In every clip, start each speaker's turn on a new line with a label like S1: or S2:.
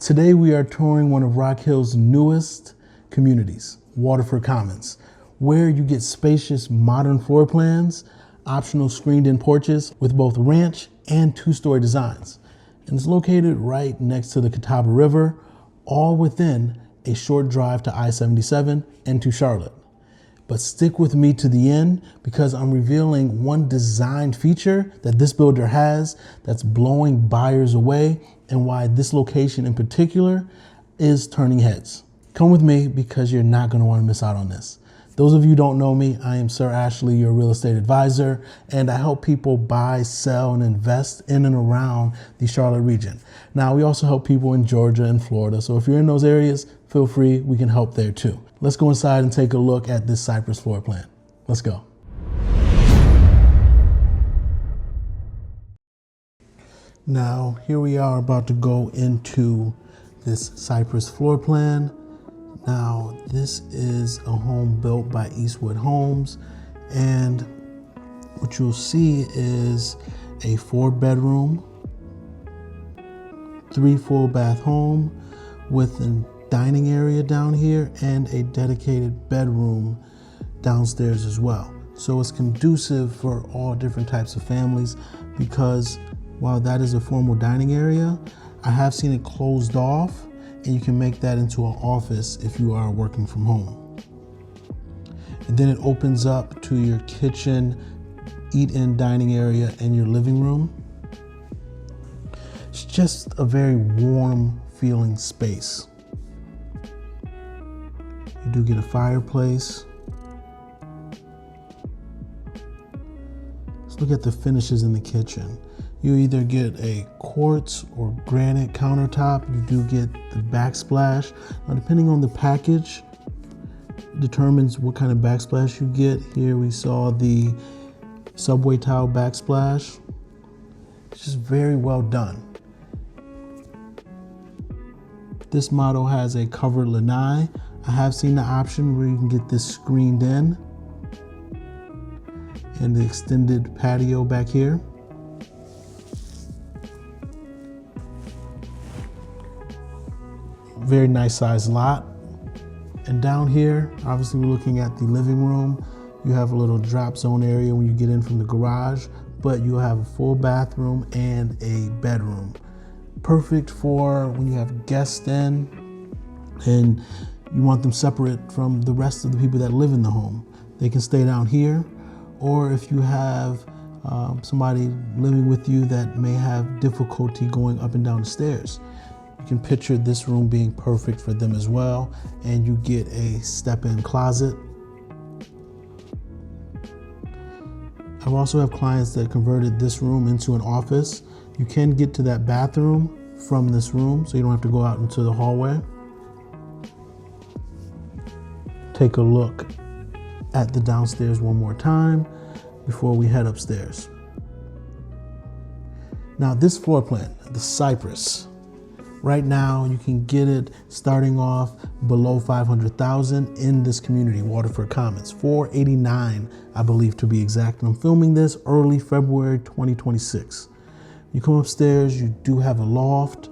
S1: Today we are touring one of Rock Hill's newest communities, Waterford Commons, where you get spacious modern floor plans, optional screened-in porches with both ranch and two-story designs. And it's located right next to the Catawba River, all within a short drive to I-77 and to Charlotte. But stick with me to the end because I'm revealing one design feature that this builder has that's blowing buyers away and why this location in particular is turning heads. Come with me because you're not going to want to miss out on this. Those of you who don't know me, I am Sir Ashley, your real estate advisor, and I help people buy, sell, and invest in and around the Charlotte region. Now, we also help people in Georgia and Florida, so if you're in those areas, feel free, we can help there too. Let's go inside and take a look at this Cypress floor plan. Let's go. Now, here we are about to go into this Cypress floor plan. Now, this is a home built by Eastwood Homes, and what you'll see is a 4-bedroom, 3 full bath home with a dining area down here and a dedicated bedroom downstairs as well. So it's conducive for all different types of families because while that is a formal dining area, I have seen it closed off and you can make that into an office if you are working from home. And then it opens up to your kitchen, eat-in dining area, and your living room. It's just a very warm feeling space. You do get a fireplace. Let's look at the finishes in the kitchen. You either get a quartz or granite countertop. You do get the backsplash. Now, depending on the package, determines what kind of backsplash you get. Here we saw the subway tile backsplash. It's just very well done. This model has a covered lanai. I have seen the option where you can get this screened in and the extended patio back here. Very nice sized lot. And down here, obviously we're looking at the living room. You have a little drop zone area when you get in from the garage, but you'll have a full bathroom and a bedroom. Perfect for when you have guests in and you want them separate from the rest of the people that live in the home. They can stay down here, or if you have somebody living with you that may have difficulty going up and down the stairs, you can picture this room being perfect for them as well, and you get a step-in closet. I also have clients that converted this room into an office. You can get to that bathroom from this room, so you don't have to go out into the hallway. Take a look at the downstairs one more time before we head upstairs. Now, this floor plan, the Cypress, right now you can get it starting off below $500,000 in this community, Waterford Commons, $489, I believe to be exact. And I'm filming this early February 2026. You come upstairs, you do have a loft.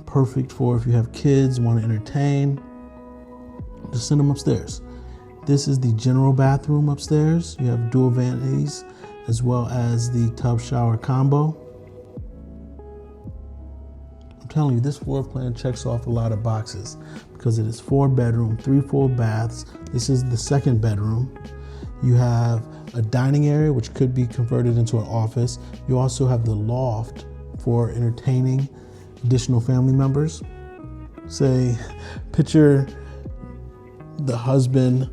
S1: Perfect for if you have kids, want to entertain, just send them upstairs. This is the general bathroom upstairs. You have dual vanities as well as the tub shower combo. I'm telling you, this floor plan checks off a lot of boxes because it is 4-bedroom, 3 full baths. This is the 2nd bedroom. You have a dining area, which could be converted into an office. You also have the loft for entertaining additional family members. Say, picture the husband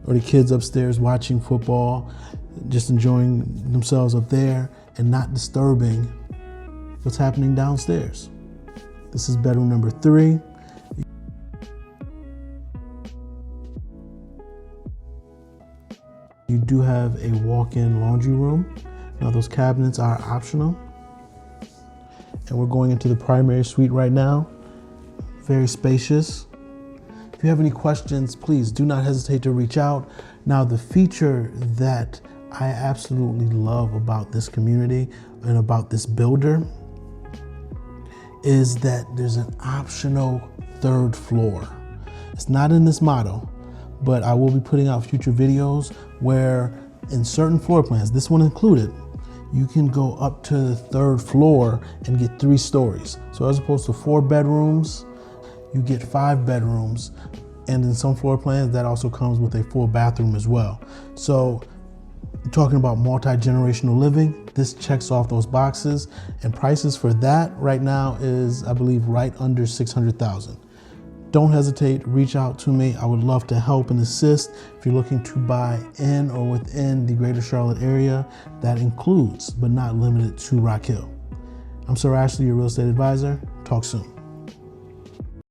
S1: or the kids upstairs watching football, just enjoying themselves up there and not disturbing what's happening downstairs. This is bedroom number 3. You do have a walk-in laundry room. Now, those cabinets are optional. And we're going into the primary suite right now. Very spacious. If you have any questions, please do not hesitate to reach out. Now, the feature that I absolutely love about this community and about this builder is that there's an optional third floor. It's not in this model, but I will be putting out future videos where in certain floor plans, this one included, you can go up to the third floor and get 3 stories. So as opposed to 4 bedrooms, you get 5 bedrooms. And in some floor plans, that also comes with a full bathroom as well. So talking about multi-generational living, this checks off those boxes, and prices for that right now is, I believe, right under $600,000. Don't hesitate, reach out to me. I would love to help and assist if you're looking to buy in or within the greater Charlotte area. That includes, but not limited to, Rock Hill. I'm Sir Ashley, your real estate advisor. Talk soon.